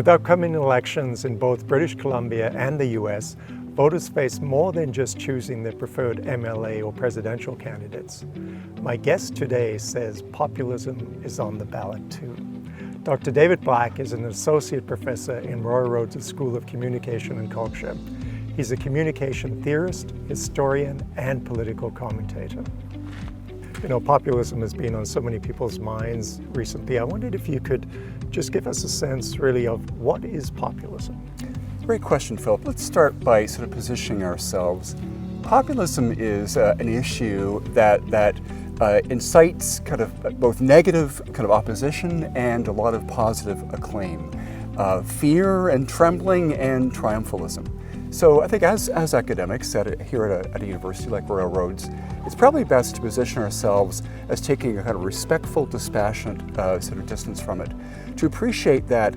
With upcoming elections in both British Columbia and the US, voters face more than just choosing their preferred MLA or presidential candidates. My guest today says populism is on the ballot too. Dr. David Black is an associate professor in Roy Rhodes' School of Communication and Culture. He's a communication theorist, historian, and political commentator. You know, populism has been on so many people's minds recently. I wondered if you could just give us a sense, really, of what is populism? Great question, Philip. Let's start by sort of positioning ourselves. Populism is an issue that incites kind of both negative kind of opposition and a lot of positive acclaim, fear and trembling and triumphalism. So I think as academics here at a university like Royal Roads, it's probably best to position ourselves as taking a kind of respectful, dispassionate sort of distance from it, to appreciate that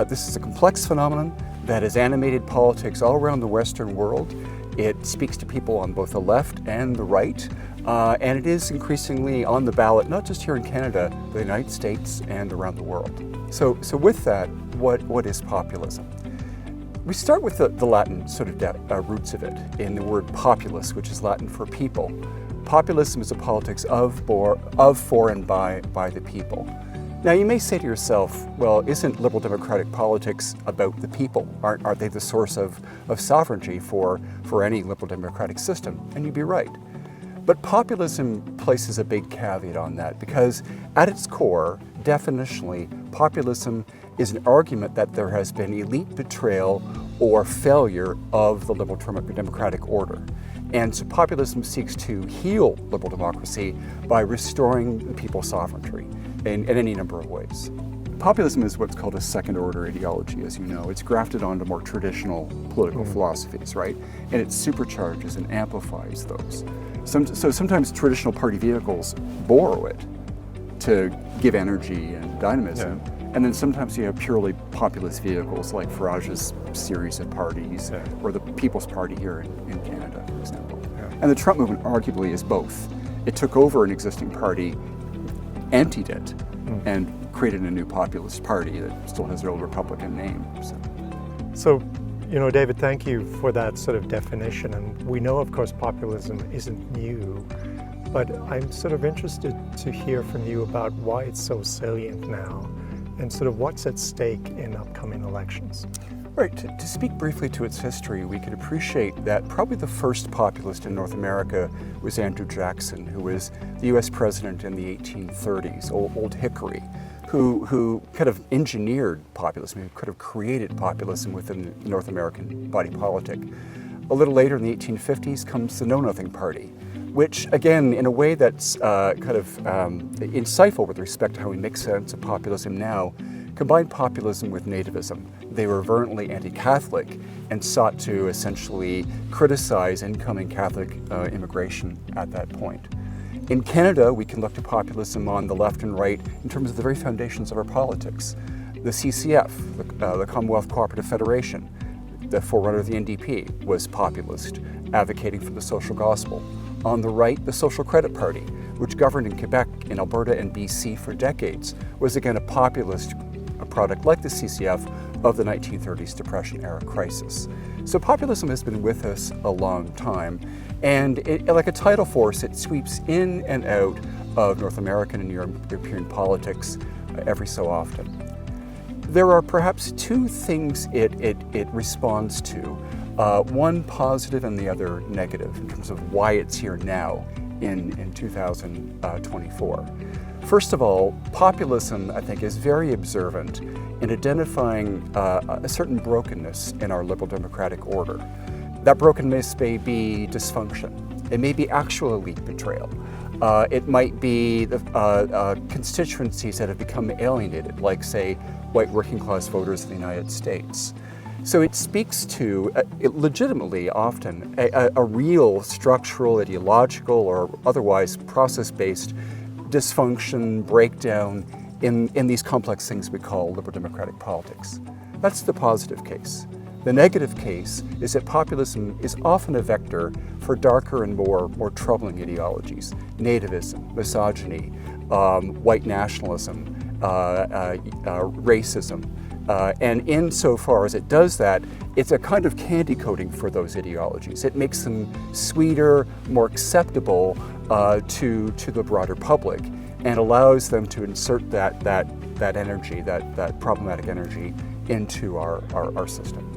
this is a complex phenomenon that has animated politics all around the Western world. It speaks to people on both the left and the right, and it is increasingly on the ballot, not just here in Canada, but the United States and around the world. So with that, what is populism? We start with the Latin sort of roots of it in the word populus, which is Latin for people. Populism is a politics of, for, and by the people. Now you may say to yourself, well, isn't liberal democratic politics about the people? Aren't they the source of sovereignty for any liberal democratic system? And you'd be right. But populism places a big caveat on that, because at its core, definitionally, populism is an argument that there has been elite betrayal or failure of the liberal democratic order. And so populism seeks to heal liberal democracy by restoring people's sovereignty in any number of ways. Populism is what's called a second-order ideology, as you know. It's grafted onto more traditional political philosophies, right? And it supercharges and amplifies those. So sometimes traditional party vehicles borrow it to give energy and dynamism. Yeah. And then sometimes you have purely populist vehicles like Farage's series of parties, or the People's Party here in Canada, for example. Yeah. And the Trump movement arguably is both. It took over an existing party, emptied it, and created a new populist party that still has their old Republican name. So, you know, David, thank you for that sort of definition. And we know, of course, populism isn't new, but I'm sort of interested to hear from you about why it's so salient now and sort of what's at stake in upcoming elections. Right, to speak briefly to its history, we could appreciate that probably the first populist in North America was Andrew Jackson, who was the US president in the 1830s, Old Hickory, who kind of engineered populism, who could have created populism within the North American body politic. A little later in the 1850s comes the Know Nothing Party, which again, in a way that's kind of insightful with respect to how we make sense of populism now, combined populism with nativism. They were virulently anti-Catholic and sought to essentially criticize incoming Catholic immigration at that point. In Canada, we can look to populism on the left and right in terms of the very foundations of our politics. The CCF, the Commonwealth Cooperative Federation, the forerunner of the NDP, was populist, advocating for the social gospel. On the right, the Social Credit Party, which governed in Quebec, in Alberta, and BC for decades, was again a populist product like the CCF of the 1930s Depression-era crisis. So populism has been with us a long time, and like a tidal force, it sweeps in and out of North American and European politics every so often. There are perhaps two things it responds to, one positive and the other negative in terms of why it's here now in 2024. First of all, populism, I think, is very observant in identifying a certain brokenness in our liberal democratic order. That brokenness may be dysfunction. It may be actual elite betrayal. It might be the constituencies that have become alienated, like, say, white working class voters in the United States. So it speaks to, legitimately often, a real structural, ideological, or otherwise process-based dysfunction, breakdown in these complex things we call liberal democratic politics. That's the positive case. The negative case is that populism is often a vector for darker and more troubling ideologies: nativism, misogyny, white nationalism, racism. And insofar as it does that, it's a kind of candy coating for those ideologies. It makes them sweeter, more acceptable to the broader public, and allows them to insert that energy, that problematic energy, into our system.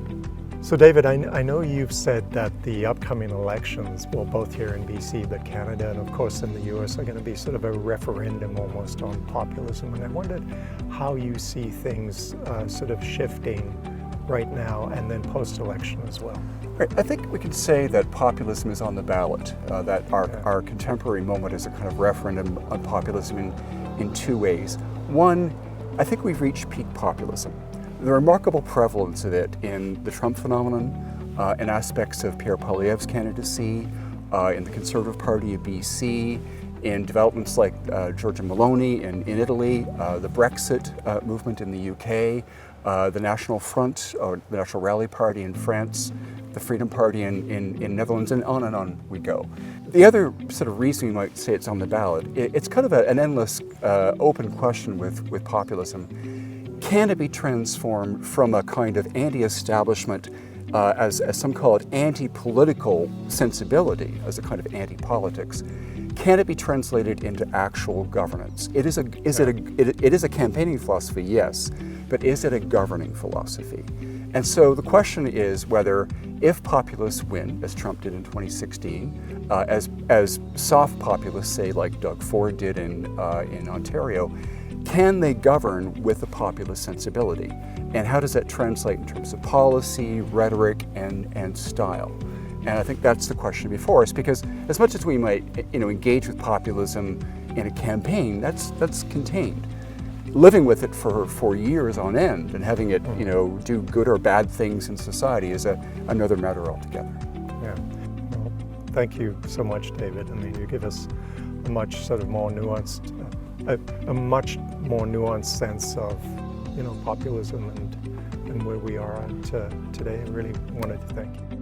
So David, I know you've said that the upcoming elections, well, both here in BC, but Canada, and of course in the US, are going to be sort of a referendum almost on populism. And I wondered how you see things sort of shifting right now and then post-election as well. Right. I think we can say that populism is on the ballot, that our contemporary moment is a kind of referendum on populism in two ways. One, I think we've reached peak populism. The remarkable prevalence of it in the Trump phenomenon, in aspects of Pierre Poilievre's candidacy, in the Conservative Party of BC, in developments like Giorgia Meloni in Italy, the Brexit movement in the UK, the National Front, or the National Rally Party in France, the Freedom Party in Netherlands, and on we go. The other sort of reason you might say it's on the ballot, it's kind of an endless open question with populism. Can it be transformed from a kind of anti-establishment, as some call it, anti-political sensibility, as a kind of anti-politics? Can it be translated into actual governance? It is a campaigning philosophy, yes, but is it a governing philosophy? And so the question is whether, if populists win, as Trump did in 2016, as soft populists, say like Doug Ford did in Ontario, can they govern with a populist sensibility? And how does that translate in terms of policy, rhetoric, and style? And I think that's the question before us, because as much as we might engage with populism in a campaign, that's contained. Living with it for years on end and having it do good or bad things in society is another matter altogether. Yeah. Well, thank you so much, David. I mean, you give us a much sort of more nuanced, a much more nuanced sense of populism and where we are at today. I really wanted to thank you.